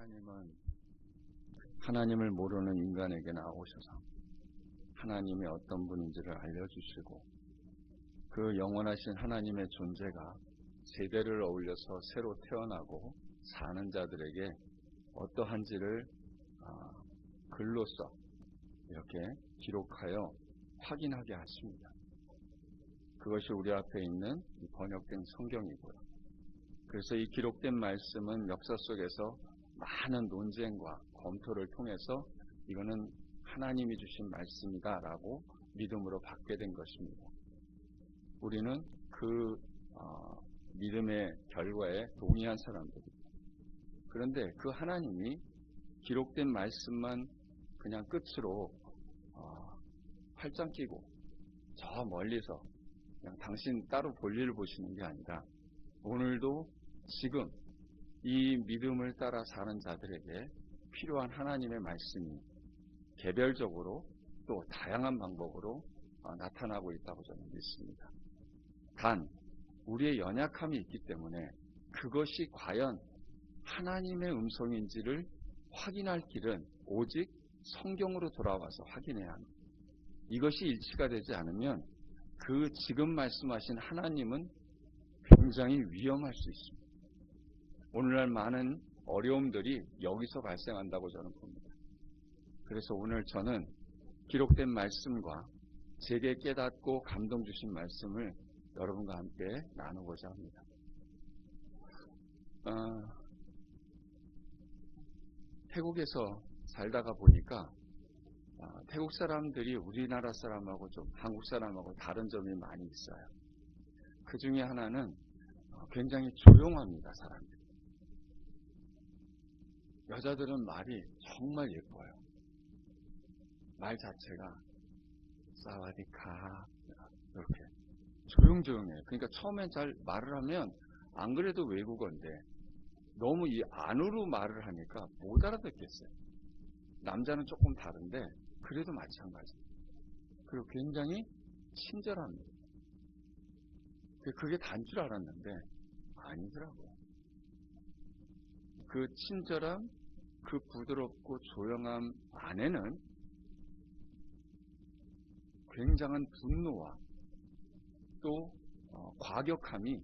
하나님은 하나님을 모르는 인간에게 나오셔서 하나님이 어떤 분인지를 알려주시고 그 영원하신 하나님의 존재가 세대를 어울려서 새로 태어나고 사는 자들에게 어떠한지를 글로써 이렇게 기록하여 확인하게 하십니다. 그것이 우리 앞에 있는 이 번역된 성경이고요. 그래서 이 기록된 말씀은 역사 속에서 많은 논쟁과 검토를 통해서 이거는 하나님이 주신 말씀이다 라고 믿음으로 받게 된 것입니다. 우리는 그 믿음의 결과에 동의한 사람들입니다. 그런데 그 하나님이 기록된 말씀만 그냥 끝으로 팔짱 끼고 저 멀리서 그냥 당신 따로 볼일을 보시는 게 아니라 오늘도 지금 이 믿음을 따라 사는 자들에게 필요한 하나님의 말씀이 개별적으로 또 다양한 방법으로 나타나고 있다고 저는 믿습니다. 단 우리의 연약함이 있기 때문에 그것이 과연 하나님의 음성인지를 확인할 길은 오직 성경으로 돌아와서 확인해야 합니다. 이것이 일치가 되지 않으면 그 지금 말씀하신 하나님은 굉장히 위험할 수 있습니다. 오늘날 많은 어려움들이 여기서 발생한다고 저는 봅니다. 그래서 오늘 저는 기록된 말씀과 제게 깨닫고 감동 주신 말씀을 여러분과 함께 나누고자 합니다. 태국에서 살다가 보니까 태국 사람들이 우리나라 사람하고 좀 한국 사람하고 다른 점이 많이 있어요. 그 중에 하나는 굉장히 조용합니다, 사람들이. 여자들은 말이 정말 예뻐요. 말 자체가 사와디카 이렇게 조용조용해요. 그러니까 처음엔 잘 말을 하면 안 그래도 외국어인데 너무 이 안으로 말을 하니까 못 알아듣겠어요. 남자는 조금 다른데 그래도 마찬가지예요. 그리고 굉장히 친절합니다. 그게 단 줄 알았는데 아니더라고요. 그 친절함, 그 부드럽고 조용함 안에는 굉장한 분노와 또 과격함이,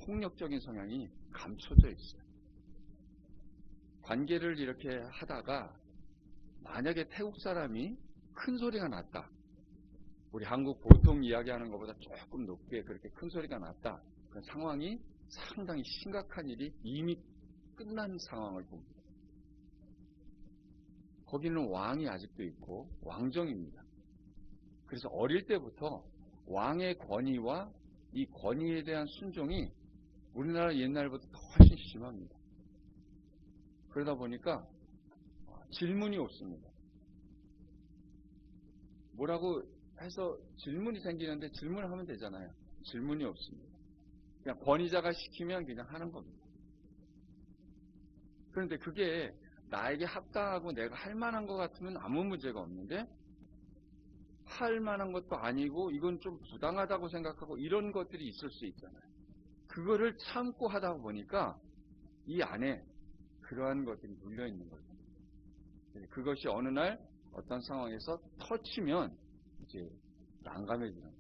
폭력적인 성향이 감춰져 있어요. 관계를 이렇게 하다가 만약에 태국 사람이 큰 소리가 났다. 우리 한국 보통 이야기하는 것보다 조금 높게 그렇게 큰 소리가 났다. 그 상황이 상당히 심각한 일이 이미 끝난 상황을 봅니다. 거기는 왕이 아직도 있고 왕정입니다. 그래서 어릴 때부터 왕의 권위와 이 권위에 대한 순종이 우리나라 옛날보다 훨씬 심합니다. 그러다 보니까 질문이 없습니다. 뭐라고 해서 질문이 생기는데 질문을 하면 되잖아요. 질문이 없습니다. 그냥 권위자가 시키면 그냥 하는 겁니다. 그런데 그게 나에게 합당하고 내가 할 만한 것 같으면 아무 문제가 없는데 할 만한 것도 아니고 이건 좀 부당하다고 생각하고 이런 것들이 있을 수 있잖아요. 그거를 참고 하다 보니까 이 안에 그러한 것들이 눌려있는 거죠. 그것이 어느 날 어떤 상황에서 터치면 이제 난감해지는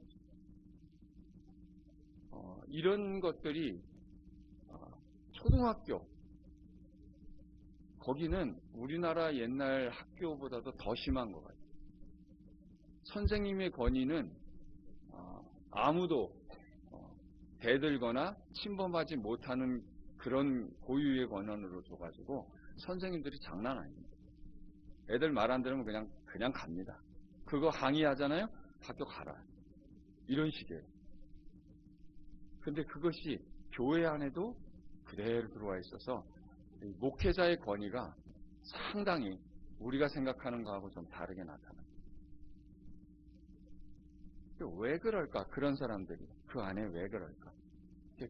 거죠. 이런 것들이 초등학교, 거기는 우리나라 옛날 학교보다도 더 심한 것 같아요. 선생님의 권위는 아무도 대들거나 침범하지 못하는 그런 고유의 권한으로 줘가지고 선생님들이 장난 아닙니다. 애들 말 안 들으면 그냥 갑니다. 그거 항의하잖아요? 학교 가라. 이런 식이에요. 근데 그것이 교회 안에도 그대로 들어와 있어서 목회자의 권위가 상당히 우리가 생각하는 거하고 좀 다르게 나타납니다. 왜 그럴까? 그런 사람들이 그 안에 왜 그럴까?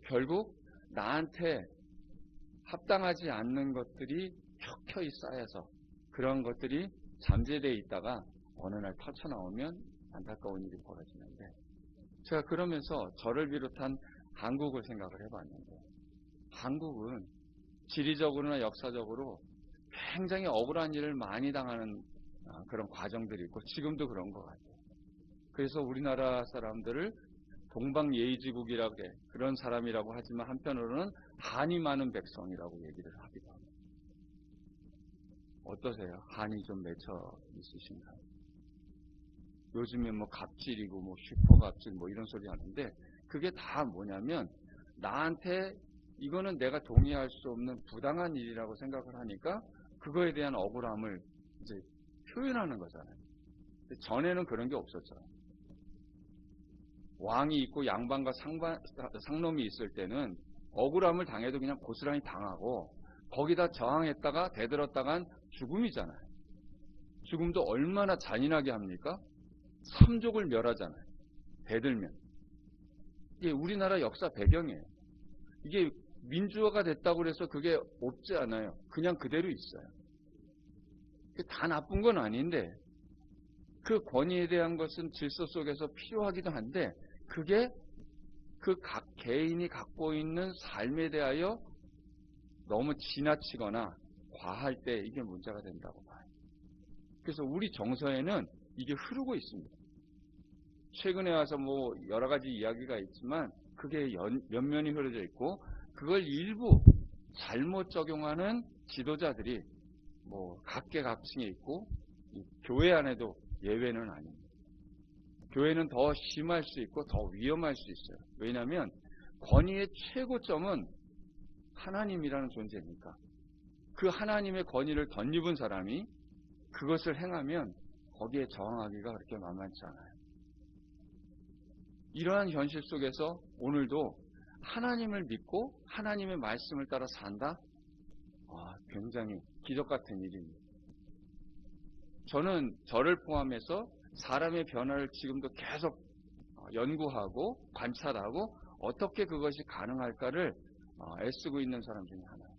결국 나한테 합당하지 않는 것들이 켜켜이 쌓여서 그런 것들이 잠재되어 있다가 어느 날 터쳐나오면 안타까운 일이 벌어지는데, 제가 그러면서 저를 비롯한 한국을 생각을 해봤는데, 한국은 지리적으로나 역사적으로 굉장히 억울한 일을 많이 당하는 그런 과정들이 있고 지금도 그런 것 같아요. 그래서 우리나라 사람들을 동방예의지국이라고 그런 사람이라고 하지만 한편으로는 한이 많은 백성이라고 얘기를 하기도 합니다. 어떠세요? 한이 좀 맺혀 있으신가요? 요즘에 뭐 갑질이고 뭐 슈퍼갑질 뭐 이런 소리 하는데 그게 다 뭐냐면 나한테 이거는 내가 동의할 수 없는 부당한 일이라고 생각을 하니까 그거에 대한 억울함을 이제 표현하는 거잖아요. 전에는 그런 게 없었죠. 왕이 있고 양반과 상놈이 있을 때는 억울함을 당해도 그냥 고스란히 당하고 거기다 저항했다가 대들었다간 죽음이잖아요. 죽음도 얼마나 잔인하게 합니까? 삼족을 멸하잖아요. 대들면. 이게 우리나라 역사 배경이에요. 이게 민주화가 됐다고 해서 그게 없지 않아요. 그냥 그대로 있어요. 다 나쁜 건 아닌데 그 권위에 대한 것은 질서 속에서 필요하기도 한데 그게 그 각 개인이 갖고 있는 삶에 대하여 너무 지나치거나 과할 때 이게 문제가 된다고 봐요. 그래서 우리 정서에는 이게 흐르고 있습니다. 최근에 와서 뭐 여러 가지 이야기가 있지만 그게 면면이 흐려져 있고 그걸 일부 잘못 적용하는 지도자들이 뭐 각계각층에 있고 교회 안에도 예외는 아닙니다. 교회는 더 심할 수 있고 더 위험할 수 있어요. 왜냐하면 권위의 최고점은 하나님이라는 존재니까 그 하나님의 권위를 덧입은 사람이 그것을 행하면 거기에 저항하기가 그렇게 만만치 않아요. 이러한 현실 속에서 오늘도 하나님을 믿고 하나님의 말씀을 따라 산다? 굉장히 기적 같은 일입니다. 저는 저를 포함해서 사람의 변화를 지금도 계속 연구하고 관찰하고 어떻게 그것이 가능할까를 애쓰고 있는 사람 중에 하나예요.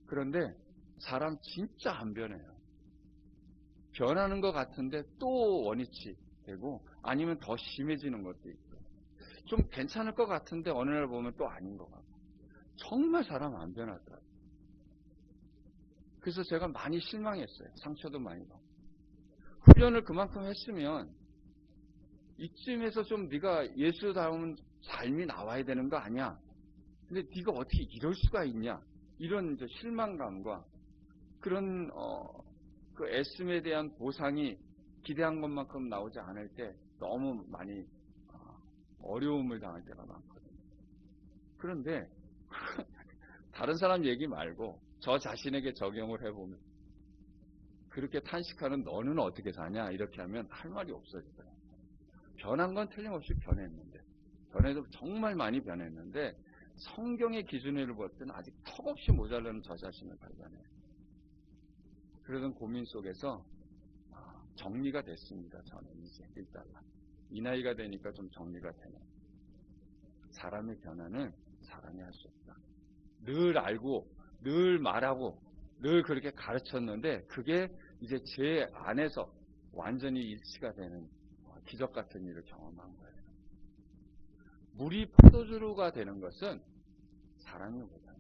그런데 사람 진짜 안 변해요. 변하는 것 같은데 또 원위치 되고 아니면 더 심해지는 것도 있고 좀 괜찮을 것 같은데 어느 날 보면 또 아닌 것 같고 정말 사람 안 변하더라고요. 그래서 제가 많이 실망했어요. 상처도 많이 받고. 훈련을 그만큼 했으면 이쯤에서 좀 네가 예수다운 삶이 나와야 되는 거 아니야? 근데 네가 어떻게 이럴 수가 있냐? 이런 이제 실망감과 그런 그 애씀에 대한 보상이 기대한 것만큼 나오지 않을 때 너무 많이 어려움을 당할 때가 많거든요. 그런데 다른 사람 얘기 말고 저 자신에게 적용을 해보면 그렇게 탄식하는 너는 어떻게 사냐 이렇게 하면 할 말이 없어지더라고요. 변한 건 틀림없이 변했는데 변해도 정말 많이 변했는데 성경의 기준으로 볼 때는 아직 턱없이 모자라는 저 자신을 발견해요. 그러던 고민 속에서 정리가 됐습니다. 저는 이제 일단 이 나이가 되니까 좀 정리가 되네요. 사람의 변화는 사람이 할 수 없다. 늘 알고 늘 말하고 늘 그렇게 가르쳤는데 그게 이제 제 안에서 완전히 일치가 되는 기적 같은 일을 경험한 거예요. 물이 포도주가 되는 것은 사람이 못해요.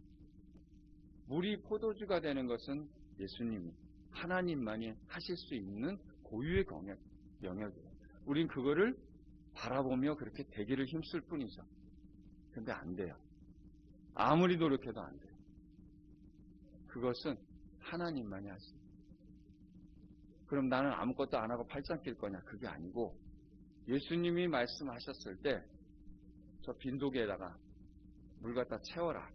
물이 포도주가 되는 것은 예수님이 하나님만이 하실 수 있는 고유의 영역이에요. 우린 그거를 바라보며 그렇게 되기를 힘쓸 뿐이죠. 근데 안 돼요. 아무리 노력해도 안 돼요. 그것은 하나님만이 하시죠. 그럼 나는 아무것도 안 하고 팔짱 낄 거냐? 그게 아니고 예수님이 말씀하셨을 때 저 빈속에다가 물 갖다 채워라.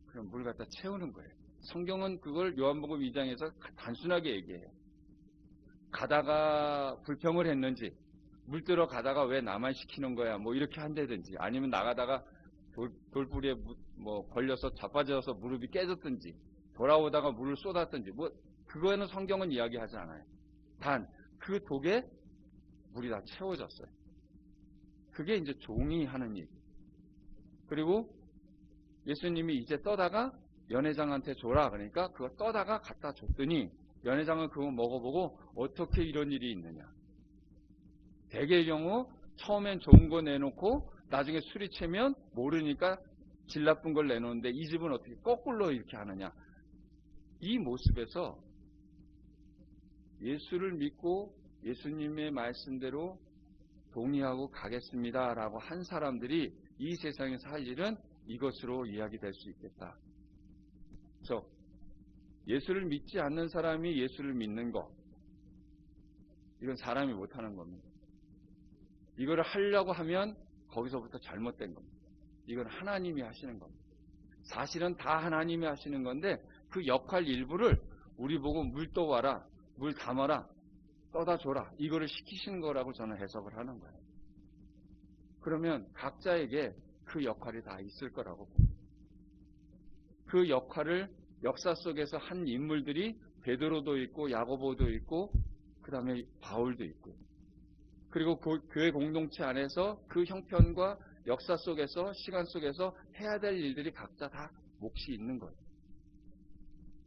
그럼 물 갖다 채우는 거예요. 성경은 그걸 요한복음 2장에서 단순하게 얘기해요. 가다가 불평을 했는지 물들어 가다가 왜 나만 시키는 거야 뭐 이렇게 한다든지 아니면 나가다가 돌부리에 뭐 걸려서 자빠져서 무릎이 깨졌든지 돌아오다가 물을 쏟았든지 뭐 그거에는 성경은 이야기하지 않아요. 단 그 독에 물이 다 채워졌어요. 그게 이제 종이 하는 일. 그리고 예수님이 이제 떠다가 연회장한테 줘라 그러니까 그거 떠다가 갖다 줬더니 연회장은 그거 먹어보고 어떻게 이런 일이 있느냐. 대개의 경우 처음엔 좋은 거 내놓고 나중에 술이 채면 모르니까 질 나쁜 걸 내놓는데 이 집은 어떻게 거꾸로 이렇게 하느냐. 이 모습에서 예수를 믿고 예수님의 말씀대로 동의하고 가겠습니다라고 한 사람들이 이 세상에서 할 일은 이것으로 이야기될 수 있겠다. 그래서 예수를 믿지 않는 사람이 예수를 믿는 것, 이건 사람이 못하는 겁니다. 이거를 하려고 하면 거기서부터 잘못된 겁니다. 이건 하나님이 하시는 겁니다. 사실은 다 하나님이 하시는 건데 그 역할 일부를 우리 보고 물 떠와라, 물 담아라, 떠다 줘라, 이거를 시키시는 거라고 저는 해석을 하는 거예요. 그러면 각자에게 그 역할이 다 있을 거라고 봅니다. 그 역할을 역사 속에서 한 인물들이 베드로도 있고 야고보도 있고 그 다음에 바울도 있고, 그리고 교회 공동체 안에서 그 형편과 역사 속에서 시간 속에서 해야 될 일들이 각자 다 몫이 있는 거예요.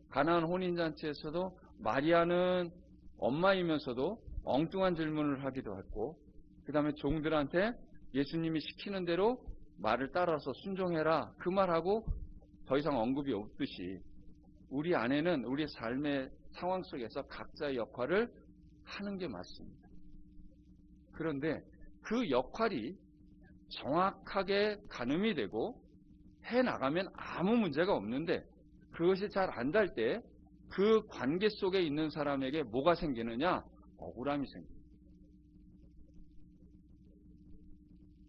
가나안 혼인잔치에서도 마리아는 엄마이면서도 엉뚱한 질문을 하기도 했고, 그 다음에 종들한테 예수님이 시키는 대로 말을 따라서 순종해라 그 말하고 더 이상 언급이 없듯이 우리 안에는 우리 삶의 상황 속에서 각자의 역할을 하는 게 맞습니다. 그런데 그 역할이 정확하게 가늠이 되고 해나가면 아무 문제가 없는데, 그것이 잘 안 될 때 그 관계 속에 있는 사람에게 뭐가 생기느냐? 억울함이 생깁니다.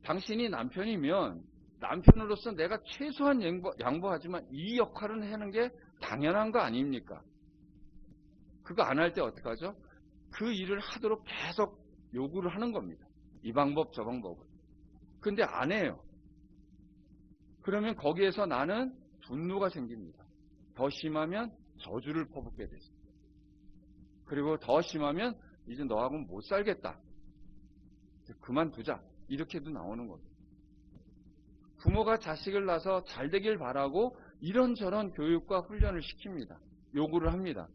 당신이 남편이면 남편으로서 내가 최소한 양보하지만 이 역할은 하는 게 당연한 거 아닙니까? 그거 안 할 때 어떡하죠? 그 일을 하도록 계속 요구를 하는 겁니다. 이 방법 저 방법을. 근데 안 해요. 그러면 거기에서 나는 분노가 생깁니다. 더 심하면 저주를 퍼붓게 됐습니다. 그리고 더 심하면 이제 너하고는 못 살겠다, 그만두자, 이렇게도 나오는 겁니다. 부모가 자식을 낳아서 잘 되길 바라고 이런저런 교육과 훈련을 시킵니다. 요구를 합니다.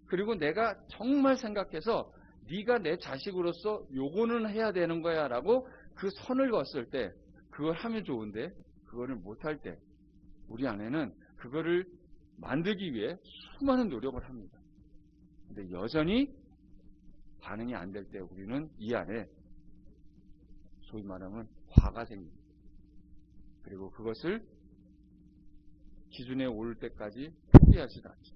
그리고 내가 정말 생각해서 네가 내 자식으로서 요거는 해야 되는 거야 라고 그 선을 그었을 때 그걸 하면 좋은데 그거를 못할 때 우리 안에는 그거를 만들기 위해 수많은 노력을 합니다. 근데 여전히 반응이 안 될 때 우리는 이 안에 소위 말하면 화가 생깁니다. 그리고 그것을 기준에 오를 때까지 포기하지도 않죠.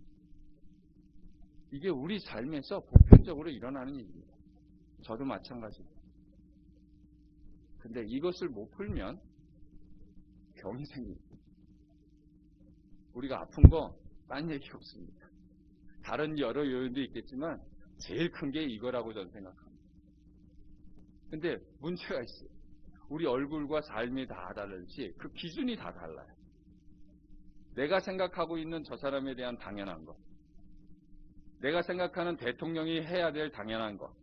이게 우리 삶에서 보편적으로 일어나는 일입니다. 저도 마찬가지입니다. 근데 이것을 못 풀면 병이 생깁니다. 우리가 아픈 거 딴 얘기 없습니다. 다른 여러 요인도 있겠지만 제일 큰 게 이거라고 저는 생각합니다. 근데 문제가 있어요. 우리 얼굴과 삶이 다 다르지 그 기준이 다 달라요. 내가 생각하고 있는 저 사람에 대한 당연한 것, 내가 생각하는 대통령이 해야 될 당연한 것.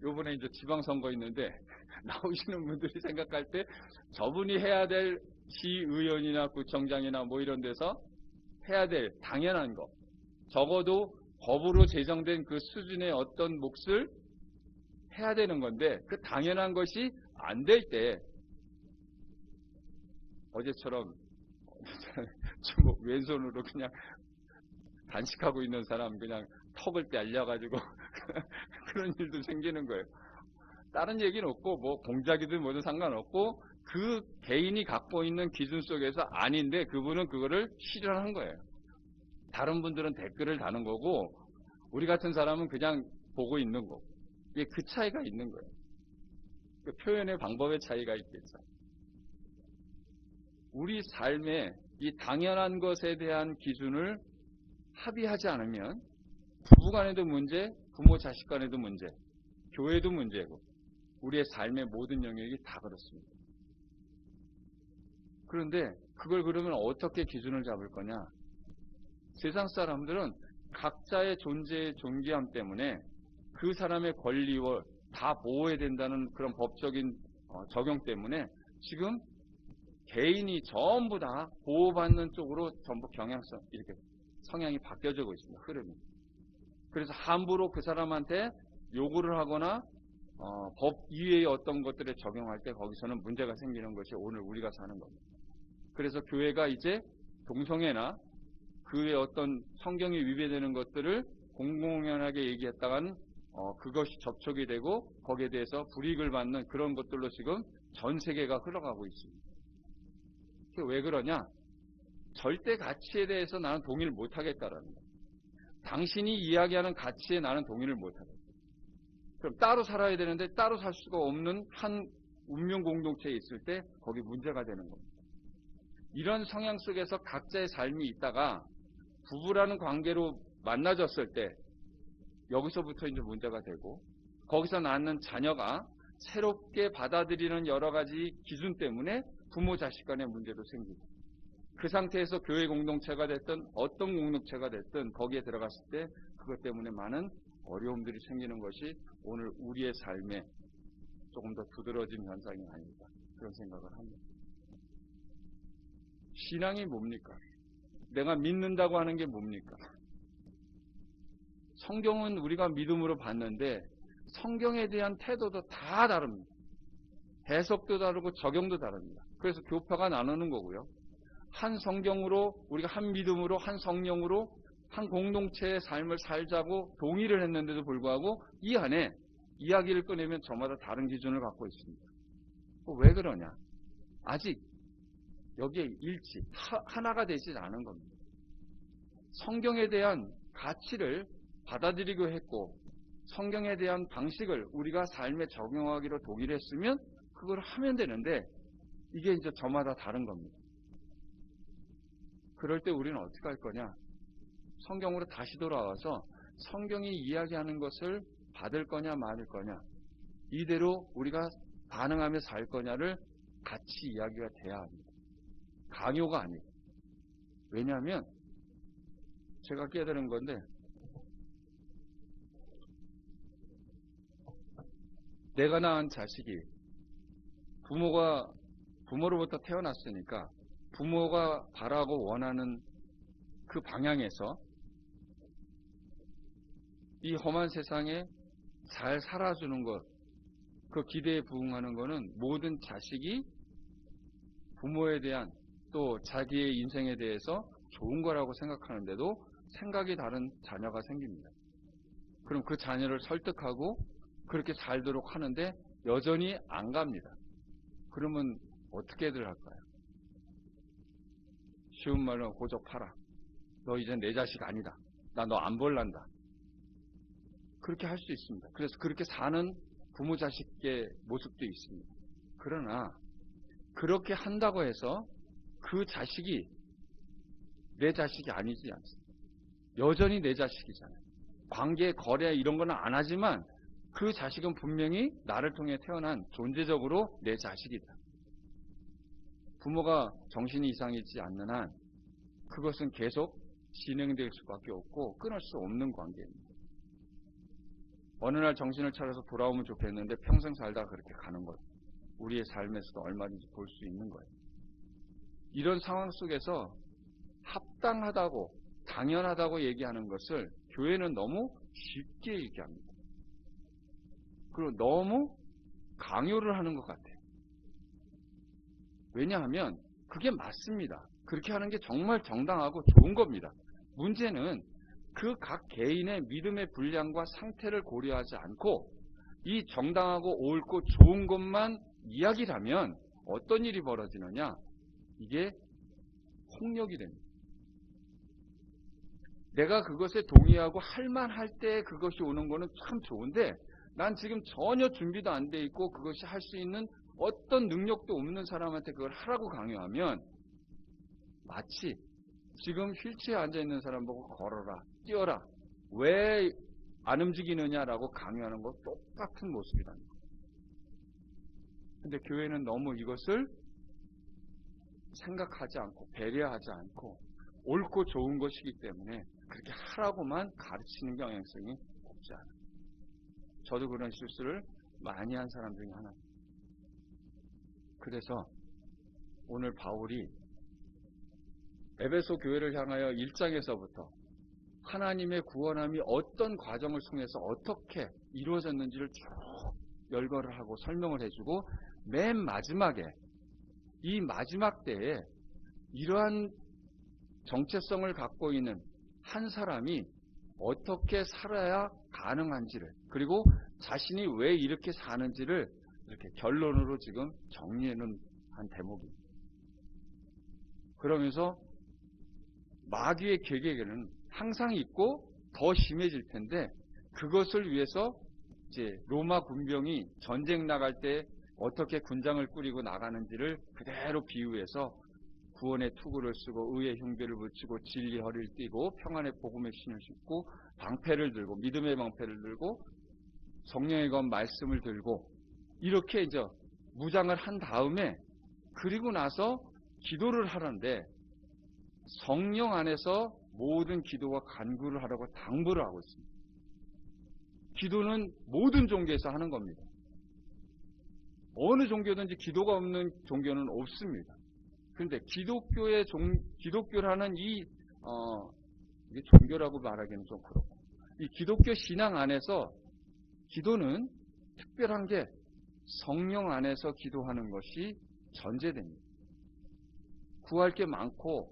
요번에 이제 지방선거 있는데 나오시는 분들이 생각할 때 저분이 해야 될 시의원이나 구청장이나 뭐 이런 데서 해야 될 당연한 것, 적어도 법으로 제정된 그 수준의 어떤 몫을 해야 되는 건데 그 당연한 것이 안 될 때 어제처럼 주먹 왼손으로 그냥 단식하고 있는 사람 그냥 턱을 떼알려가지고 그런 일도 생기는 거예요. 다른 얘기는 없고 뭐 공작이든 뭐든 상관없고 그 개인이 갖고 있는 기준 속에서 아닌데 그분은 그거를 실현하는 거예요. 다른 분들은 댓글을 다는 거고 우리 같은 사람은 그냥 보고 있는 거고. 이게 그 차이가 있는 거예요. 그 표현의 방법의 차이가 있겠죠. 우리 삶에 이 당연한 것에 대한 기준을 합의하지 않으면 부부간에도 문제, 부모 자식 간에도 문제, 교회도 문제고 우리의 삶의 모든 영역이 다 그렇습니다. 그런데 그걸 그러면 어떻게 기준을 잡을 거냐? 세상 사람들은 각자의 존재의 존귀함 때문에 그 사람의 권리를 다 보호해야 된다는 그런 법적인 적용 때문에 지금 개인이 전부 다 보호받는 쪽으로 전부 경향성, 이렇게 성향이 바뀌어지고 있습니다. 흐름이. 그래서 함부로 그 사람한테 요구를 하거나 법 이외의 어떤 것들에 적용할 때 거기서는 문제가 생기는 것이 오늘 우리가 사는 겁니다. 그래서 교회가 이제 동성애나 그의 어떤 성경에 위배되는 것들을 공공연하게 얘기했다가는 그것이 접촉이 되고 거기에 대해서 불이익을 받는 그런 것들로 지금 전 세계가 흘러가고 있습니다. 왜 그러냐? 절대 가치에 대해서 나는 동의를 못하겠다라는 거예요. 당신이 이야기하는 가치에 나는 동의를 못하겠다. 그럼 따로 살아야 되는데 따로 살 수가 없는 한 운명 공동체에 있을 때 거기 문제가 되는 겁니다. 이런 성향 속에서 각자의 삶이 있다가 부부라는 관계로 만나졌을 때 여기서부터 이제 문제가 되고 거기서 낳는 자녀가 새롭게 받아들이는 여러 가지 기준 때문에 부모 자식 간의 문제도 생기고 그 상태에서 교회 공동체가 됐든 어떤 공동체가 됐든 거기에 들어갔을 때 그것 때문에 많은 어려움들이 생기는 것이 오늘 우리의 삶에 조금 더 두드러진 현상이 아닐까 그런 생각을 합니다. 신앙이 뭡니까? 내가 믿는다고 하는 게 뭡니까? 성경은 우리가 믿음으로 봤는데 성경에 대한 태도도 다 다릅니다. 해석도 다르고 적용도 다릅니다. 그래서 교파가 나누는 거고요. 한 성경으로 우리가 한 믿음으로 한 성령으로 한 공동체의 삶을 살자고 동의를 했는데도 불구하고 이 안에 이야기를 꺼내면 저마다 다른 기준을 갖고 있습니다. 왜 그러냐? 아직 여기에 일치, 하나가 되지 않은 겁니다. 성경에 대한 가치를 받아들이고 했고 성경에 대한 방식을 우리가 삶에 적용하기로 동의를 했으면 그걸 하면 되는데 이게 이제 저마다 다른 겁니다. 그럴 때 우리는 어떻게 할 거냐? 성경으로 다시 돌아와서 성경이 이야기하는 것을 받을 거냐 말을 거냐 이대로 우리가 반응하며 살 거냐를 같이 이야기가 돼야 합니다. 강요가 아니고. 왜냐하면 제가 깨달은 건데 내가 낳은 자식이 부모로부터 태어났으니까 부모가 바라고 원하는 그 방향에서 이 험한 세상에 잘 살아주는 것, 그 기대에 부응하는 것은 모든 자식이 부모에 대한 또 자기의 인생에 대해서 좋은 거라고 생각하는데도 생각이 다른 자녀가 생깁니다. 그럼 그 자녀를 설득하고 그렇게 살도록 하는데 여전히 안 갑니다. 그러면 어떻게들 할까요? 쉬운 말로 고적하라. 너 이제 내 자식 아니다. 나 너 안 볼란다. 그렇게 할 수 있습니다. 그래서 그렇게 사는 부모 자식의 모습도 있습니다. 그러나 그렇게 한다고 해서 그 자식이 내 자식이 아니지 않습니다. 여전히 내 자식이잖아요. 관계, 거래 이런 거는 안 하지만 그 자식은 분명히 나를 통해 태어난 존재적으로 내 자식이다. 부모가 정신이 이상해지지 않는 한 그것은 계속 진행될 수밖에 없고 끊을 수 없는 관계입니다. 어느 날 정신을 차려서 돌아오면 좋겠는데 평생 살다가 그렇게 가는 것. 우리의 삶에서도 얼마든지 볼 수 있는 거예요. 이런 상황 속에서 합당하다고 당연하다고 얘기하는 것을 교회는 너무 쉽게 얘기합니다. 그리고 너무 강요를 하는 것 같아요. 왜냐하면 그게 맞습니다. 그렇게 하는 게 정말 정당하고 좋은 겁니다. 문제는 그 각 개인의 믿음의 분량과 상태를 고려하지 않고 이 정당하고 옳고 좋은 것만 이야기라면 어떤 일이 벌어지느냐? 이게 폭력이 됩니다. 내가 그것에 동의하고 할만할 때 그것이 오는 거는 참 좋은데 난 지금 전혀 준비도 안 돼 있고 그것이 할 수 있는 어떤 능력도 없는 사람한테 그걸 하라고 강요하면 마치 지금 휠체어에 앉아있는 사람 보고 걸어라, 뛰어라, 왜 안 움직이느냐라고 강요하는 거 똑같은 모습이라는 거예요. 근데 교회는 너무 이것을 생각하지 않고 배려하지 않고 옳고 좋은 것이기 때문에 그렇게 하라고만 가르치는 경향성이 없지 않아요. 저도 그런 실수를 많이 한 사람 중에 하나입니다. 그래서 오늘 바울이 에베소 교회를 향하여 1장에서부터 하나님의 구원함이 어떤 과정을 통해서 어떻게 이루어졌는지를 쭉 열거를 하고 설명을 해주고 맨 마지막에 이 마지막 때에 이러한 정체성을 갖고 있는 한 사람이 어떻게 살아야 가능한지를, 그리고 자신이 왜 이렇게 사는지를 이렇게 결론으로 지금 정리해 놓은 한 대목입니다. 그러면서 마귀의 계획에는 항상 있고 더 심해질 텐데, 그것을 위해서 이제 로마 군병이 전쟁 나갈 때 어떻게 군장을 꾸리고 나가는지를 그대로 비유해서 구원의 투구를 쓰고 의의 흉배를 붙이고 진리 허리를 띠고 평안의 복음의 신을 신고 방패를 들고 믿음의 방패를 들고 성령의 건 말씀을 들고 이렇게 이제 무장을 한 다음에, 그리고 나서 기도를 하는데 성령 안에서 모든 기도와 간구를 하라고 당부를 하고 있습니다. 기도는 모든 종교에서 하는 겁니다. 어느 종교든지 기도가 없는 종교는 없습니다. 그런데 기독교라는 이게 종교라고 말하기는 좀 그렇고, 이 기독교 신앙 안에서 기도는 특별한 게 성령 안에서 기도하는 것이 전제됩니다. 구할 게 많고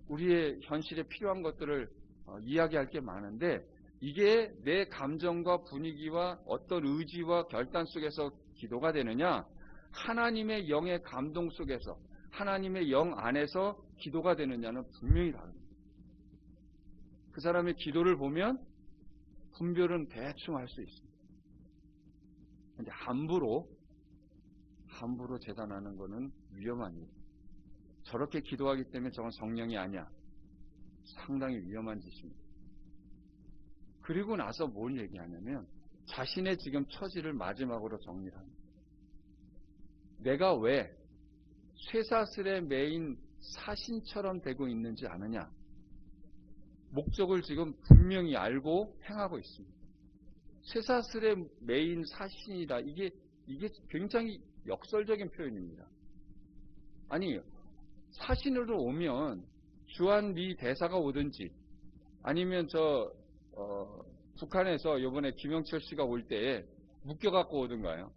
우리의 현실에 필요한 것들을 이야기할 게 많은데, 이게 내 감정과 분위기와 어떤 의지와 결단 속에서 기도가 되느냐, 하나님의 영의 감동 속에서 하나님의 영 안에서 기도가 되느냐는 분명히 다릅니다. 그 사람의 기도를 보면 분별은 대충 할 수 있습니다. 근데 함부로 재단하는 것은 위험한 일. 저렇게 기도하기 때문에 저건 성령이 아니야. 상당히 위험한 짓입니다. 그리고 나서 뭘 얘기하냐면 자신의 지금 처지를 마지막으로 정리합니다. 내가 왜 쇠사슬에 매인 사신처럼 되고 있는지 아느냐? 목적을 지금 분명히 알고 행하고 있습니다. 쇠사슬에 매인 사신이라, 이게 굉장히 역설적인 표현입니다. 아니, 사신으로 오면 주한미 대사가 오든지 아니면 북한에서 이번에 김영철 씨가 올 때에 묶여갖고 오든가요.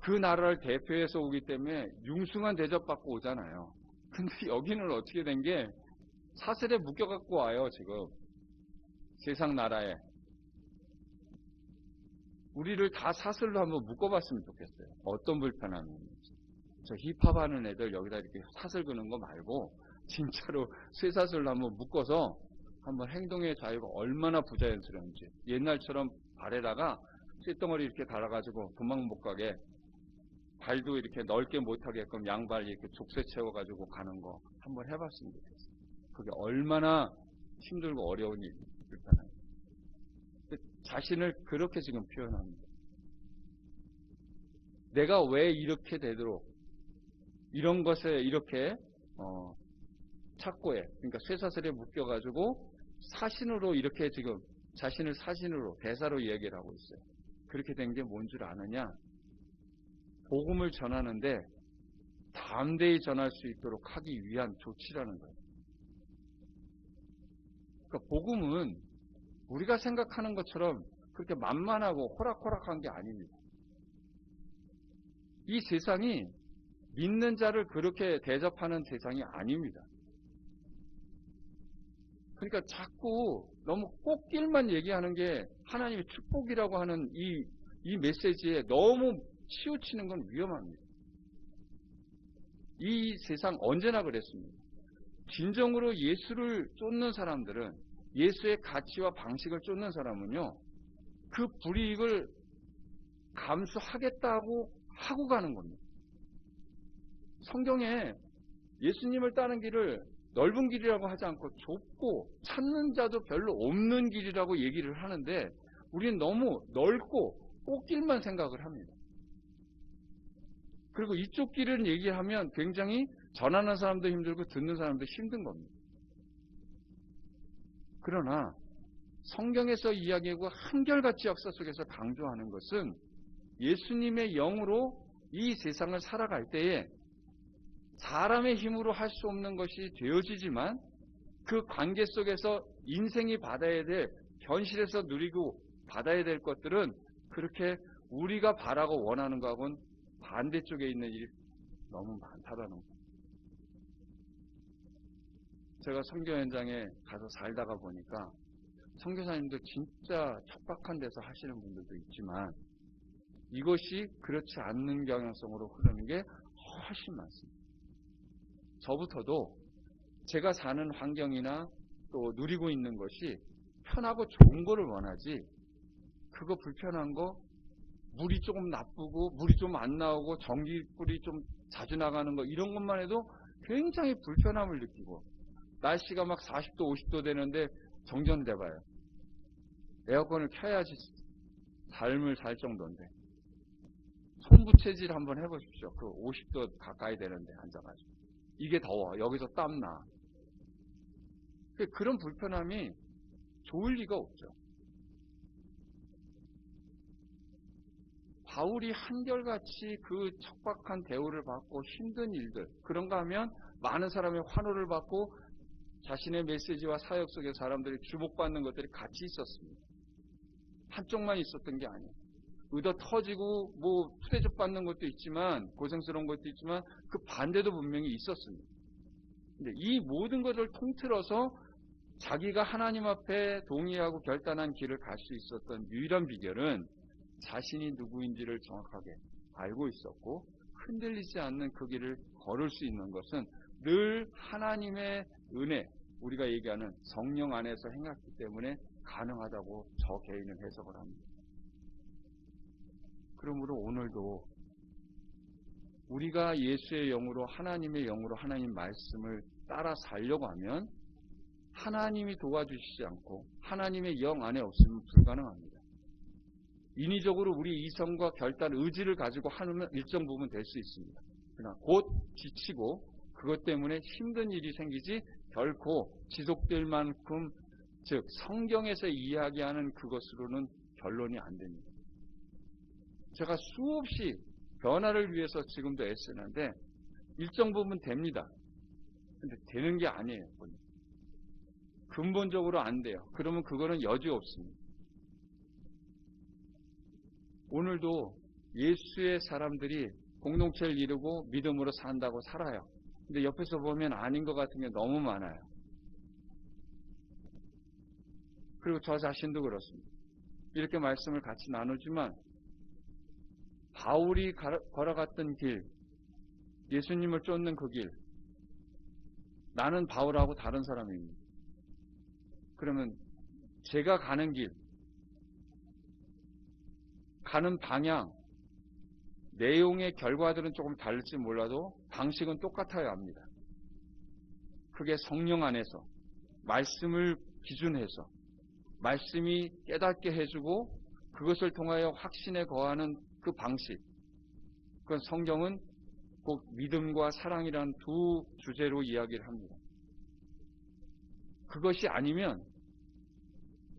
그 나라를 대표해서 오기 때문에 융숭한 대접받고 오잖아요. 근데 여기는 어떻게 된 게 사슬에 묶여갖고 와요, 지금. 세상 나라에. 우리를 다 사슬로 한번 묶어봤으면 좋겠어요. 어떤 불편함이 있는지. 저 힙합 하는 애들 여기다 이렇게 사슬 그는 거 말고 진짜로 쇠사슬로 한번 묶어서 한번 행동의 자유가 얼마나 부자연스러운지, 옛날처럼 발에다가 쇳덩어리 이렇게 달아가지고 도망 못 가게, 발도 이렇게 넓게 못하게끔 양발 이렇게 족쇄 채워가지고 가는 거 한번 해봤으면 좋겠어요. 그게 얼마나 힘들고 어려운 일이 불편해요. 자신을 그렇게 지금 표현합니다. 내가 왜 이렇게 되도록 이런 것에 이렇게 착고해, 그러니까 쇠사슬에 묶여가지고 사신으로 이렇게 지금 자신을 사신으로 대사로 얘기를 하고 있어요. 그렇게 된 게 뭔 줄 아느냐? 복음을 전하는데 담대히 전할 수 있도록 하기 위한 조치라는 거예요. 그러니까 복음은 우리가 생각하는 것처럼 그렇게 만만하고 호락호락한 게 아닙니다. 이 세상이 믿는 자를 그렇게 대접하는 세상이 아닙니다. 그러니까 자꾸 너무 꽃길만 얘기하는 게 하나님의 축복이라고 하는 이 메시지에 너무 치우치는 건 위험합니다. 이 세상 언제나 그랬습니다. 진정으로 예수를 쫓는 사람들은, 예수의 가치와 방식을 쫓는 사람은요, 그 불이익을 감수하겠다고 하고 가는 겁니다. 성경에 예수님을 따르는 길을 넓은 길이라고 하지 않고 좁고 찾는 자도 별로 없는 길이라고 얘기를 하는데, 우리는 너무 넓고 꽃길만 생각을 합니다. 그리고 이쪽 길을 얘기하면 굉장히 전하는 사람도 힘들고 듣는 사람도 힘든 겁니다. 그러나 성경에서 이야기하고 한결같이 역사 속에서 강조하는 것은 예수님의 영으로 이 세상을 살아갈 때에 사람의 힘으로 할 수 없는 것이 되어지지만, 그 관계 속에서 인생이 받아야 될, 현실에서 누리고 받아야 될 것들은 그렇게 우리가 바라고 원하는 것하고는 반대쪽에 있는 일이 너무 많다라는 거예요. 제가 선교 현장에 가서 살다가 보니까 선교사님도 진짜 척박한 데서 하시는 분들도 있지만 이것이 그렇지 않는 경향성으로 흐르는 게 훨씬 많습니다. 저부터도 제가 사는 환경이나 또 누리고 있는 것이 편하고 좋은 거를 원하지, 그거 불편한 거, 물이 조금 나쁘고 물이 좀 안 나오고 전기불이 좀 자주 나가는 거, 이런 것만 해도 굉장히 불편함을 느끼고, 날씨가 막 40도 50도 되는데 정전돼봐요. 에어컨을 켜야지 삶을 살 정도인데, 손부채질 한번 해보십시오. 그 50도 가까이 되는데 앉아가지고 이게 더워, 여기서 땀나. 그런 불편함이 좋을 리가 없죠. 바울이 한결같이 그 척박한 대우를 받고 힘든 일들, 그런가 하면 많은 사람의 환호를 받고 자신의 메시지와 사역 속에 사람들이 주목받는 것들이 같이 있었습니다. 한쪽만 있었던 게 아니에요. 의도 터지고 뭐 푸대접 받는 것도 있지만, 고생스러운 것도 있지만 그 반대도 분명히 있었습니다. 근데 이 모든 것을 통틀어서 자기가 하나님 앞에 동의하고 결단한 길을 갈 수 있었던 유일한 비결은 자신이 누구인지를 정확하게 알고 있었고, 흔들리지 않는 그 길을 걸을 수 있는 것은 늘 하나님의 은혜, 우리가 얘기하는 성령 안에서 행했기 때문에 가능하다고 저 개인은 해석을 합니다. 그러므로 오늘도 우리가 예수의 영으로, 하나님의 영으로 하나님 말씀을 따라 살려고 하면 하나님이 도와주시지 않고 하나님의 영 안에 없으면 불가능합니다. 인위적으로 우리 이성과 결단, 의지를 가지고 하면 일정 부분 될 수 있습니다. 그러나 곧 지치고 그것 때문에 힘든 일이 생기지 결코 지속될 만큼, 즉 성경에서 이야기하는 그것으로는 결론이 안 됩니다. 제가 수없이 변화를 위해서 지금도 애쓰는데 일정 부분 됩니다. 근데 되는 게 아니에요. 근본적으로 안 돼요. 그러면 그거는 여지 없습니다. 오늘도 예수의 사람들이 공동체를 이루고 믿음으로 산다고 살아요. 근데 옆에서 보면 아닌 것 같은 게 너무 많아요. 그리고 저 자신도 그렇습니다. 이렇게 말씀을 같이 나누지만 바울이 걸어갔던 길, 예수님을 쫓는 그 길, 나는 바울하고 다른 사람입니다. 그러면 제가 가는 길, 가는 방향, 내용의 결과들은 조금 다를지 몰라도 방식은 똑같아야 합니다. 그게 성령 안에서 말씀을 기준해서 말씀이 깨닫게 해주고 그것을 통하여 확신에 거하는 그 방식, 그건 성경은 꼭 믿음과 사랑이라는 두 주제로 이야기를 합니다. 그것이 아니면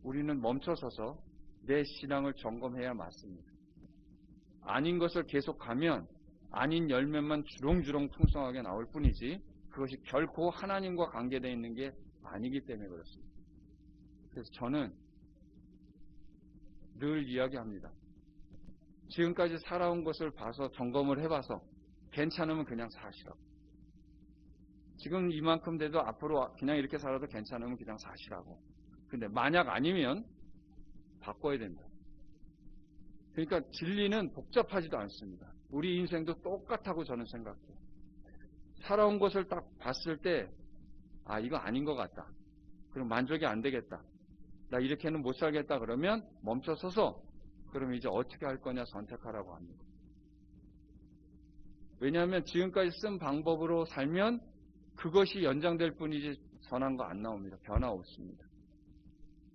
우리는 멈춰서서 내 신앙을 점검해야 맞습니다. 아닌 것을 계속하면 아닌 열매만 주렁주렁 풍성하게 나올 뿐이지 그것이 결코 하나님과 관계되어 있는 게 아니기 때문에 그렇습니다. 그래서 저는 늘 이야기합니다. 지금까지 살아온 것을 봐서 점검을 해봐서 괜찮으면 그냥 사시라고. 지금 이만큼 돼도 앞으로 그냥 이렇게 살아도 괜찮으면 그냥 사시라고. 근데 만약 아니면 바꿔야 된다. 그러니까 진리는 복잡하지도 않습니다. 우리 인생도 똑같다고 저는 생각해요. 살아온 것을 딱 봤을 때 이거 아닌 것 같다. 그럼 만족이 안 되겠다. 나 이렇게는 못 살겠다 그러면 멈춰서서 그럼 이제 어떻게 할 거냐 선택하라고 합니다. 왜냐하면 지금까지 쓴 방법으로 살면 그것이 연장될 뿐이지 선한 거 안 나옵니다. 변화 없습니다.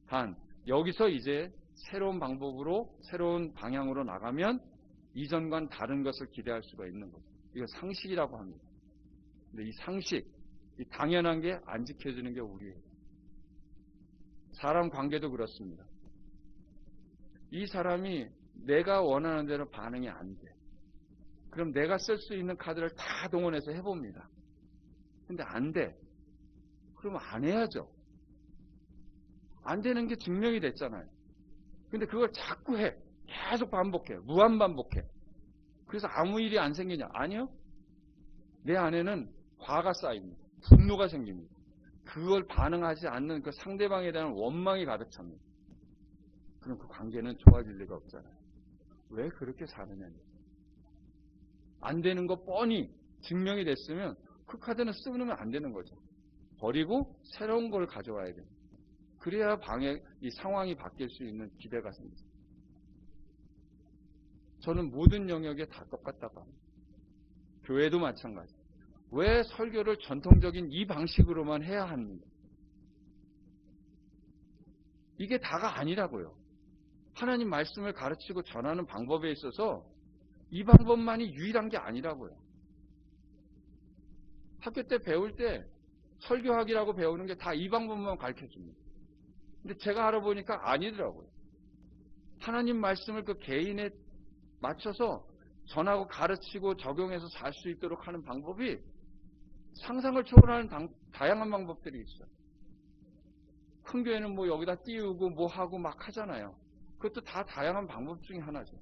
단 여기서 이제 새로운 방법으로 새로운 방향으로 나가면 이전과는 다른 것을 기대할 수가 있는 거죠. 이거 상식이라고 합니다. 근데 이 상식, 이 당연한 게 안 지켜지는 게 우리예요. 사람 관계도 그렇습니다. 이 사람이 내가 원하는 대로 반응이 안 돼. 그럼 내가 쓸 수 있는 카드를 다 동원해서 해봅니다. 근데 안 돼. 그러면 안 해야죠. 안 되는 게 증명이 됐잖아요. 근데 그걸 자꾸 해. 계속 반복해. 무한 반복해. 그래서 아무 일이 안 생기냐? 아니요. 내 안에는 화가 쌓입니다. 분노가 생깁니다. 그걸 반응하지 않는 그 상대방에 대한 원망이 가득 찹니다. 그럼 그 관계는 좋아질 리가 없잖아요. 왜 그렇게 사느냐. 안 되는 거 뻔히 증명이 됐으면 그 카드는 쓰면 안 되는 거죠. 버리고 새로운 걸 가져와야 돼요. 그래야 이 상황이 바뀔 수 있는 기대가 생깁니다. 저는 모든 영역에 다 똑같다고 합니다. 교회도 마찬가지. 왜 설교를 전통적인 이 방식으로만 해야 합니까? 이게 다가 아니라고요. 하나님 말씀을 가르치고 전하는 방법에 있어서 이 방법만이 유일한 게 아니라고요. 학교 때 배울 때 설교학이라고 배우는 게 다 이 방법만 가르쳐줍니다. 근데 제가 알아보니까 아니더라고요. 하나님 말씀을 그 개인에 맞춰서 전하고 가르치고 적용해서 살 수 있도록 하는 방법이 상상을 초월하는 다양한 방법들이 있어요. 큰 교회는 뭐 여기다 띄우고 뭐 하고 막 하잖아요. 그것도 다 다양한 방법 중에 하나죠.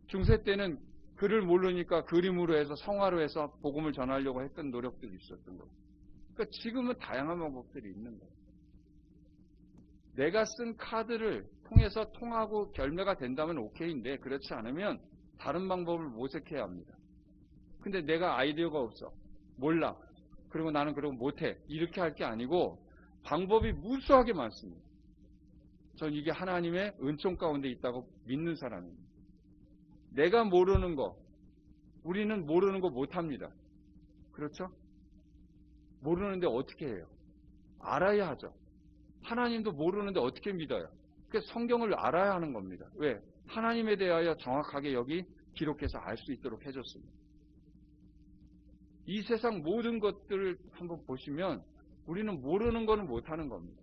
중세 때는 글을 모르니까 그림으로 해서 성화로 해서 복음을 전하려고 했던 노력들이 있었던 거예요. 그러니까 지금은 다양한 방법들이 있는 거예요. 내가 쓴 카드를 통해서 통하고 결매가 된다면 오케이인데 그렇지 않으면 다른 방법을 모색해야 합니다. 근데 내가 아이디어가 없어. 몰라. 그리고 나는 그러고 못해. 이렇게 할 게 아니고 방법이 무수하게 많습니다. 전 이게 하나님의 은총 가운데 있다고 믿는 사람입니다. 내가 모르는 거, 우리는 모르는 거 못합니다. 그렇죠? 모르는데 어떻게 해요? 알아야 하죠. 하나님도 모르는데 어떻게 믿어요? 그래서 성경을 알아야 하는 겁니다. 왜? 하나님에 대하여 정확하게 여기 기록해서 알 수 있도록 해줬습니다. 이 세상 모든 것들을 한번 보시면 우리는 모르는 거는 못하는 겁니다.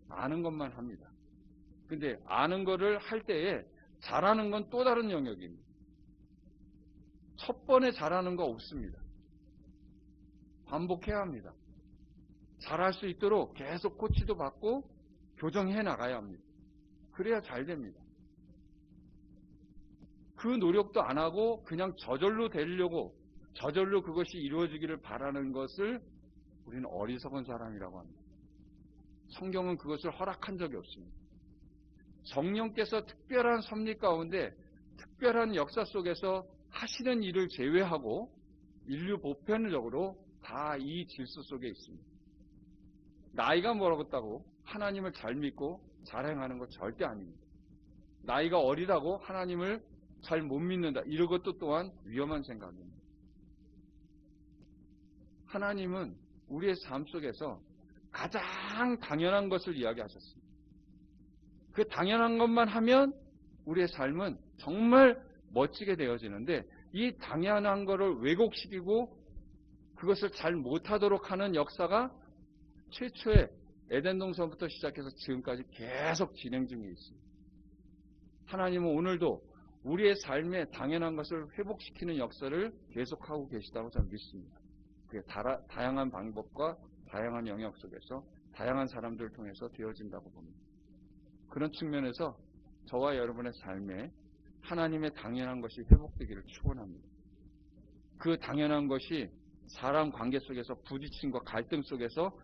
아는 것만 합니다. 근데 아는 거를 할 때에 잘하는 건 또 다른 영역입니다. 첫 번에 잘하는 거 없습니다. 반복해야 합니다. 잘할 수 있도록 계속 코치도 받고 교정해 나가야 합니다. 그래야 잘 됩니다. 그 노력도 안 하고 그냥 저절로 되려고 저절로 그것이 이루어지기를 바라는 것을 우리는 어리석은 사람이라고 합니다. 성경은 그것을 허락한 적이 없습니다. 성령께서 특별한 섭리 가운데 특별한 역사 속에서 하시는 일을 제외하고 인류 보편적으로 다 이 질서 속에 있습니다. 나이가 멀었다고 하나님을 잘 믿고 잘 행하는 것 절대 아닙니다. 나이가 어리다고 하나님을 잘 못 믿는다. 이런 것도 또한 위험한 생각입니다. 하나님은 우리의 삶 속에서 가장 당연한 것을 이야기하셨습니다. 그 당연한 것만 하면 우리의 삶은 정말 멋지게 되어지는데 이 당연한 것을 왜곡시키고 그것을 잘 못하도록 하는 역사가 최초의 에덴 동산부터 시작해서 지금까지 계속 진행 중에 있습니다. 하나님은 오늘도 우리의 삶에 당연한 것을 회복시키는 역사를 계속하고 계시다고 저는 믿습니다. 그게 다양한 방법과 다양한 영역 속에서 다양한 사람들을 통해서 되어진다고 봅니다. 그런 측면에서 저와 여러분의 삶에 하나님의 당연한 것이 회복되기를 축원합니다. 그 당연한 것이 사람 관계 속에서 부딪힘과 갈등 속에서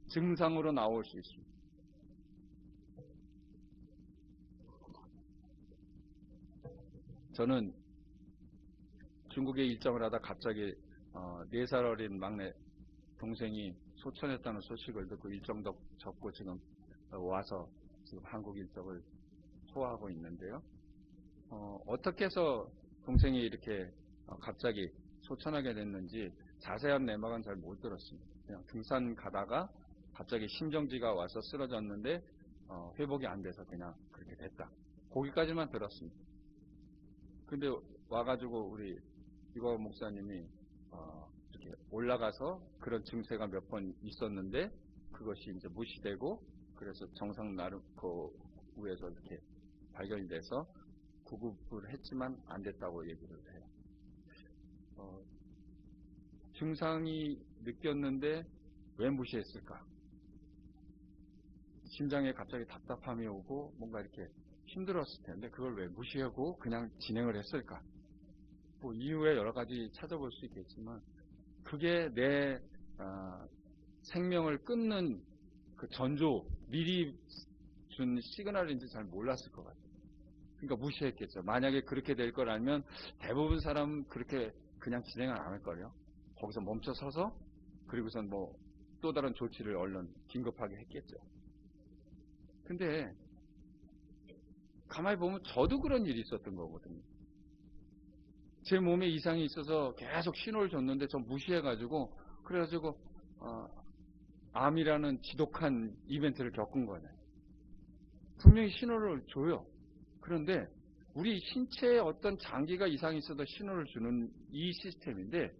증상으로 나올 수 있습니다. 저는 중국에 일정을 하다 갑자기 4살 어린 막내 동생이 소천했다는 소식을 듣고 일정도 접고 지금 와서 지금 한국 일정을 소화하고 있는데요. 어떻게 해서 동생이 이렇게 갑자기 소천하게 됐는지 자세한 내막은 잘 못 들었습니다. 그냥 등산 가다가 갑자기 심정지가 와서 쓰러졌는데 회복이 안 돼서 그냥 그렇게 됐다. 거기까지만 들었습니다. 근데 와가지고 우리 이거 목사님이 이렇게 올라가서 그런 증세가 몇 번 있었는데 그것이 이제 무시되고 그래서 정상 나르코우에서 이렇게 발견이 돼서 구급을 했지만 안 됐다고 얘기를 해요. 증상이 느꼈는데 왜 무시했을까? 심장에 갑자기 답답함이 오고 뭔가 이렇게 힘들었을 텐데 그걸 왜 무시하고 그냥 진행을 했을까? 뭐 이유에 여러 가지 찾아볼 수 있겠지만 그게 내 생명을 끊는 그 전조, 미리 준 시그널인지 잘 몰랐을 것 같아요. 그러니까 무시했겠죠. 만약에 그렇게 될 걸 알면 대부분 사람은 그렇게 그냥 진행을 안 할걸요. 거기서 멈춰 서서 그리고선 뭐 또 다른 조치를 얼른 긴급하게 했겠죠. 근데 가만히 보면 저도 그런 일이 있었던 거거든요. 제 몸에 이상이 있어서 계속 신호를 줬는데 저 무시해가지고 그래가지고 암이라는 지독한 이벤트를 겪은 거예요. 분명히 신호를 줘요. 그런데 우리 신체에 어떤 장기가 이상이 있어도 신호를 주는 이 시스템인데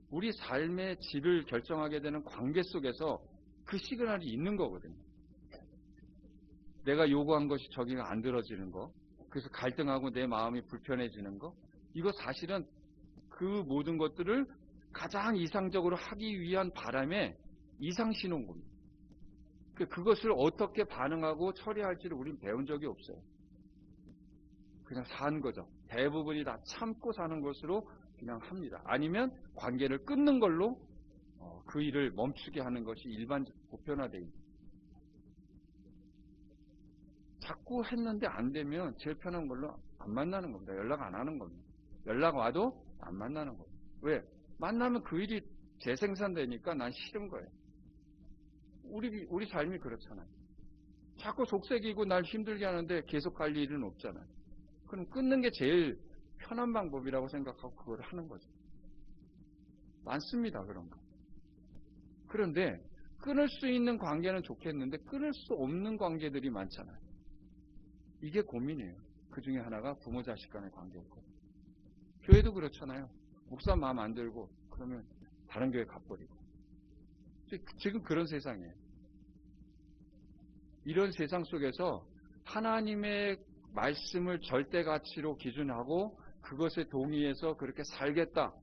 우리 삶의 질을 결정하게 되는 관계 속에서 그 시그널이 있는 거거든요. 내가 요구한 것이 저기가 안 들어지는 거, 그래서 갈등하고 내 마음이 불편해지는 거, 이거 사실은 그 모든 것들을 가장 이상적으로 하기 위한 바람에 이상 신호인 겁니다. 그것을 어떻게 반응하고 처리할지를 우리는 배운 적이 없어요. 그냥 사는 거죠. 대부분이 다 참고 사는 것으로 그냥 합니다. 아니면 관계를 끊는 걸로 그 일을 멈추게 하는 것이 일반적 보편화되어 있습니다. 자꾸 했는데 안 되면 제일 편한 걸로 안 만나는 겁니다. 연락 안 하는 겁니다. 연락 와도 안 만나는 겁니다. 왜? 만나면 그 일이 재생산되니까 난 싫은 거예요. 우리 삶이 그렇잖아요. 자꾸 속색이고 날 힘들게 하는데 계속 갈 일은 없잖아요. 그럼 끊는 게 제일 편한 방법이라고 생각하고 그걸 하는 거죠. 많습니다, 그런 거. 그런데 끊을 수 있는 관계는 좋겠는데 끊을 수 없는 관계들이 많잖아요. 이게 고민이에요. 그 중에 하나가 부모 자식 간의 관계고. 교회도 그렇잖아요. 목사 마음 안 들고 그러면 다른 교회 가버리고. 지금 그런 세상이에요. 이런 세상 속에서 하나님의 말씀을 절대 가치로 기준하고 그것에 동의해서 그렇게 살겠다.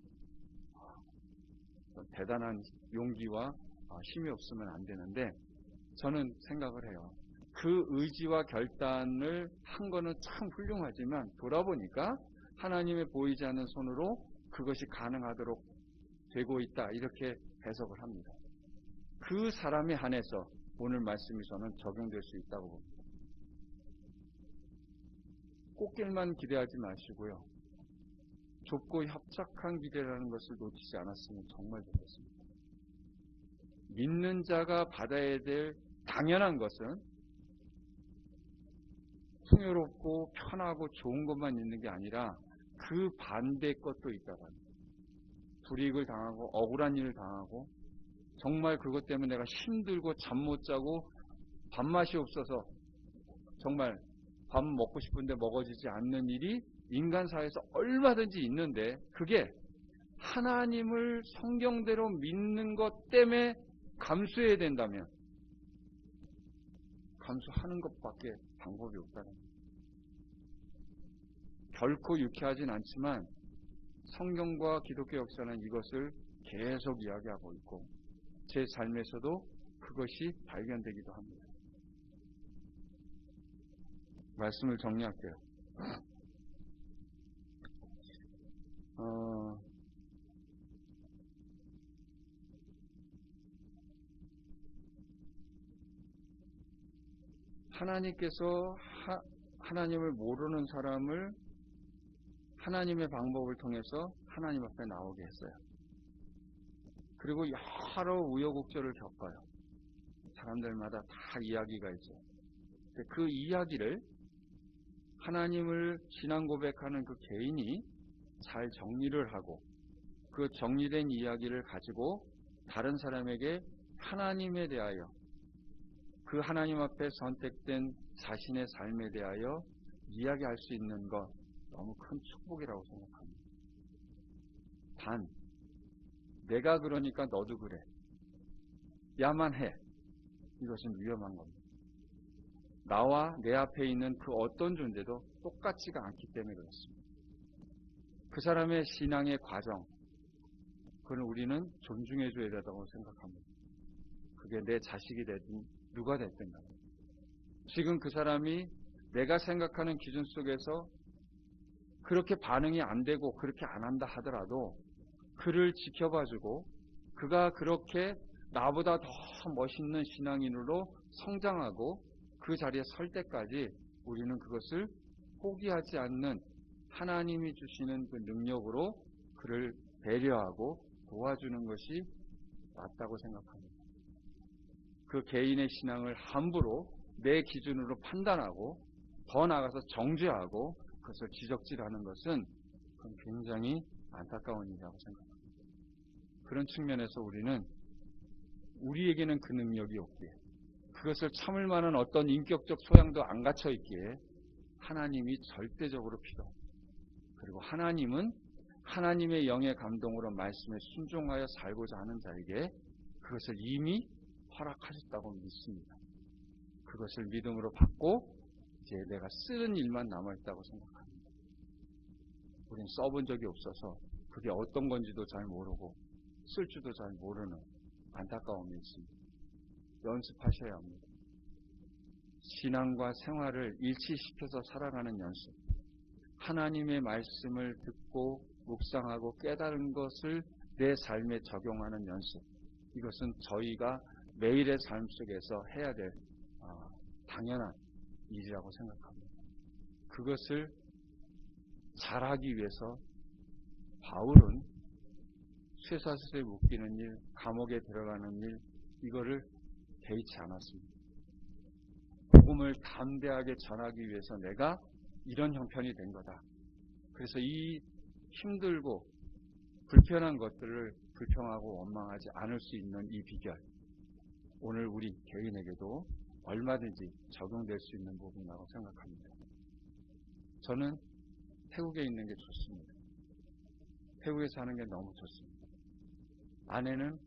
대단한 용기와 힘이 없으면 안 되는데 저는 생각을 해요. 그 의지와 결단을 한 거는 참 훌륭하지만 돌아보니까 하나님의 보이지 않는 손으로 그것이 가능하도록 되고 있다. 이렇게 해석을 합니다. 그 사람에 한해서 오늘 말씀이 저는 적용될 수 있다고 봅니다. 꽃길만 기대하지 마시고요. 좁고 협착한 기대라는 것을 놓치지 않았으면 정말 좋겠습니다. 믿는 자가 받아야 될 당연한 것은 풍요롭고 편하고 좋은 것만 있는 게 아니라 그 반대 것도 있다라는 거예요. 불이익을 당하고 억울한 일을 당하고 정말 그것 때문에 내가 힘들고 잠 못 자고 밥맛이 없어서 정말 밥 먹고 싶은데 먹어지지 않는 일이 인간 사회에서 얼마든지 있는데 그게 하나님을 성경대로 믿는 것 때문에 감수해야 된다면 감수하는 것밖에 방법이 없다는 거예요. 결코 유쾌하진 않지만 성경과 기독교 역사는 이것을 계속 이야기하고 있고 제 삶에서도 그것이 발견되기도 합니다. 말씀을 정리할게요. 하나님께서 하나님을 모르는 사람을 하나님의 방법을 통해서 하나님 앞에 나오게 했어요. 그리고 여러 우여곡절을 겪어요. 사람들마다 다 이야기가 있죠. 그 이야기를 하나님을 신앙 고백하는 그 개인이 잘 정리를 하고 그 정리된 이야기를 가지고 다른 사람에게 하나님에 대하여 그 하나님 앞에 선택된 자신의 삶에 대하여 이야기할 수 있는 것 너무 큰 축복이라고 생각합니다. 단 내가 그러니까 너도 그래 야만 해 이것은 위험한 겁니다. 나와 내 앞에 있는 그 어떤 존재도 똑같지가 않기 때문에 그렇습니다. 그 사람의 신앙의 과정 그걸 우리는 존중해 줘야 된다고 생각합니다. 그게 내 자식이 되든 누가 됐든 간에 지금 그 사람이 내가 생각하는 기준 속에서 그렇게 반응이 안 되고 그렇게 안 한다 하더라도 그를 지켜봐주고 그가 그렇게 나보다 더 멋있는 신앙인으로 성장하고 그 자리에 설 때까지 우리는 그것을 포기하지 않는 하나님이 주시는 그 능력으로 그를 배려하고 도와주는 것이 맞다고 생각합니다. 그 개인의 신앙을 함부로 내 기준으로 판단하고 더 나아가서 정죄하고 그것을 지적질하는 것은 그건 굉장히 안타까운 일이라고 생각합니다. 그런 측면에서 우리는 우리에게는 그 능력이 없기에 그것을 참을 만한 어떤 인격적 소양도 안 갖춰 있기에 하나님이 절대적으로 필요합니다. 그리고 하나님은 하나님의 영의 감동으로 말씀에 순종하여 살고자 하는 자에게 그것을 이미 허락하셨다고 믿습니다. 그것을 믿음으로 받고 이제 내가 쓰는 일만 남아있다고 생각합니다. 우린 써본 적이 없어서 그게 어떤 건지도 잘 모르고 쓸 줄도 잘 모르는 안타까움이 있습니다. 연습하셔야 합니다. 신앙과 생활을 일치시켜서 살아가는 연습. 하나님의 말씀을 듣고 묵상하고 깨달은 것을 내 삶에 적용하는 연습. 이것은 저희가 매일의 삶 속에서 해야 될 당연한 일이라고 생각합니다. 그것을 잘하기 위해서 바울은 쇠사슬에 묶이는 일, 감옥에 들어가는 일, 이거를 개의치 않았습니다. 복음을 담대하게 전하기 위해서 내가 이런 형편이 된 거다. 그래서 이 힘들고 불편한 것들을 불평하고 원망하지 않을 수 있는 이 비결, 오늘 우리 개인에게도 얼마든지 적용될 수 있는 부분이라고 생각합니다. 저는 태국에 있는 게 좋습니다. 태국에 사는 게 너무 좋습니다. 아내는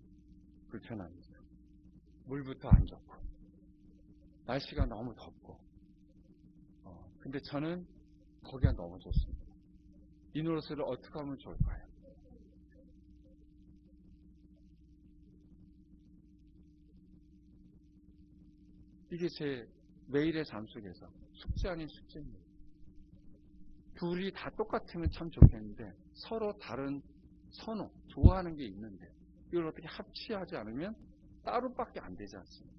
불편합니다. 물부터 안 좋고 날씨가 너무 덥고 근데 저는 거기가 너무 좋습니다. 이 노릇을 어떻게 하면 좋을까요? 이게 제 매일의 삶 속에서 숙제 아닌 숙제입니다. 둘이 다 똑같으면 참 좋겠는데 서로 다른 선호, 좋아하는 게 있는데 이걸 어떻게 합치하지 않으면 따로밖에 안 되지 않습니까?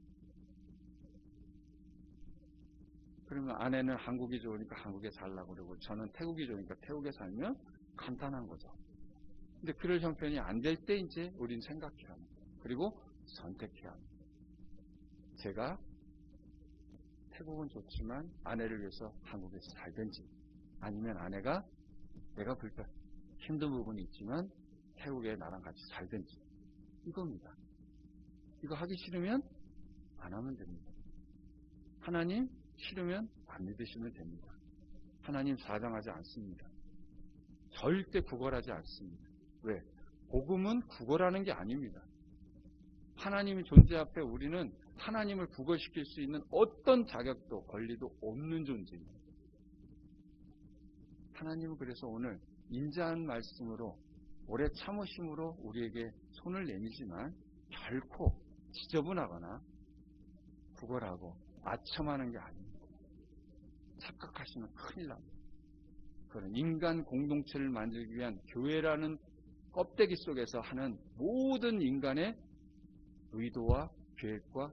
그러면 아내는 한국이 좋으니까 한국에 살라고 그러고 저는 태국이 좋으니까 태국에 살면 간단한 거죠. 근데 그럴 형편이 안 될 때 이제 우린 생각해야 합니다. 그리고 선택해야 합니다. 제가 태국은 좋지만 아내를 위해서 한국에서 살든지 아니면 아내가 내가 힘든 부분이 있지만 태국에 나랑 같이 살든지 이겁니다. 이거 하기 싫으면 안 하면 됩니다. 하나님 싫으면 안 믿으시면 됩니다. 하나님 사정하지 않습니다. 절대 구걸하지 않습니다. 왜? 복음은 구걸하는 게 아닙니다. 하나님의 존재 앞에 우리는 하나님을 구걸시킬 수 있는 어떤 자격도 권리도 없는 존재입니다. 하나님은 그래서 오늘 인자한 말씀으로 오래 참으심으로 우리에게 손을 내미지만 결코 지저분하거나 구걸하고 아첨하는 게 아닙니다. 착각하시면 큰일 납니다. 그런 인간 공동체를 만들기 위한 교회라는 껍데기 속에서 하는 모든 인간의 의도와 계획과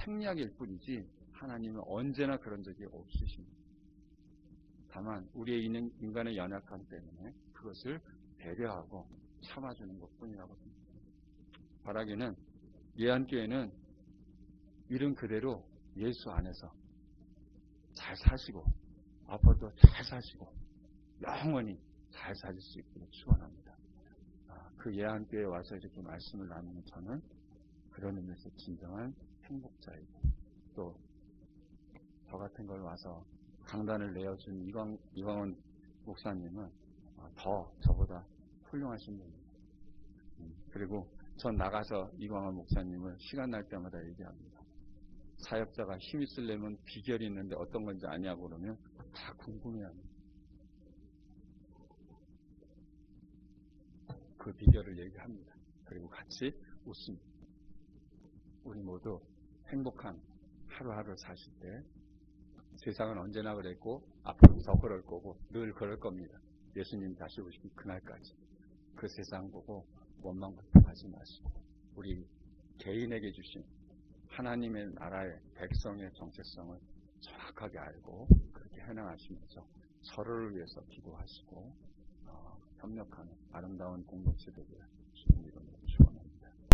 생략일 뿐이지 하나님은 언제나 그런 적이 없으십니다. 다만 우리의 인간의 연약함 때문에 그것을 배려하고 참아주는 것뿐이라고 생각합니다. 바라기는 예안교회는 이름 그대로 예수 안에서 잘 사시고 앞으로도 잘 사시고 영원히 잘 사실 수 있도록 축원합니다. 그 예안교회에 와서 이렇게 말씀을 나누는 저는 그런 의미에서 진정한 행복자이고 또 저 같은 걸 와서 강단을 내어준 이광원 목사님은 더 저보다 훌륭하신 분입니다. 그리고 전 나가서 이광원 목사님을 시간 날 때마다 얘기합니다. 사역자가 힘이 쓰려면 비결이 있는데 어떤 건지 아냐고 그러면 다 궁금해합니다. 그 비결을 얘기합니다. 그리고 같이 웃습니다. 우리 모두 행복한 하루하루 사실 때 세상은 언제나 그랬고 앞으로 더 그럴 거고 늘 그럴 겁니다. 예수님 다시 오시는 그날까지 그 세상 보고 원망부터 하지 마시고 우리 개인에게 주신 하나님의 나라의 백성의 정체성을 정확하게 알고 그렇게 해나가시면서 서로를 위해서 기도하시고 협력하는 아름다운 공동체 되기를 주님 이름으로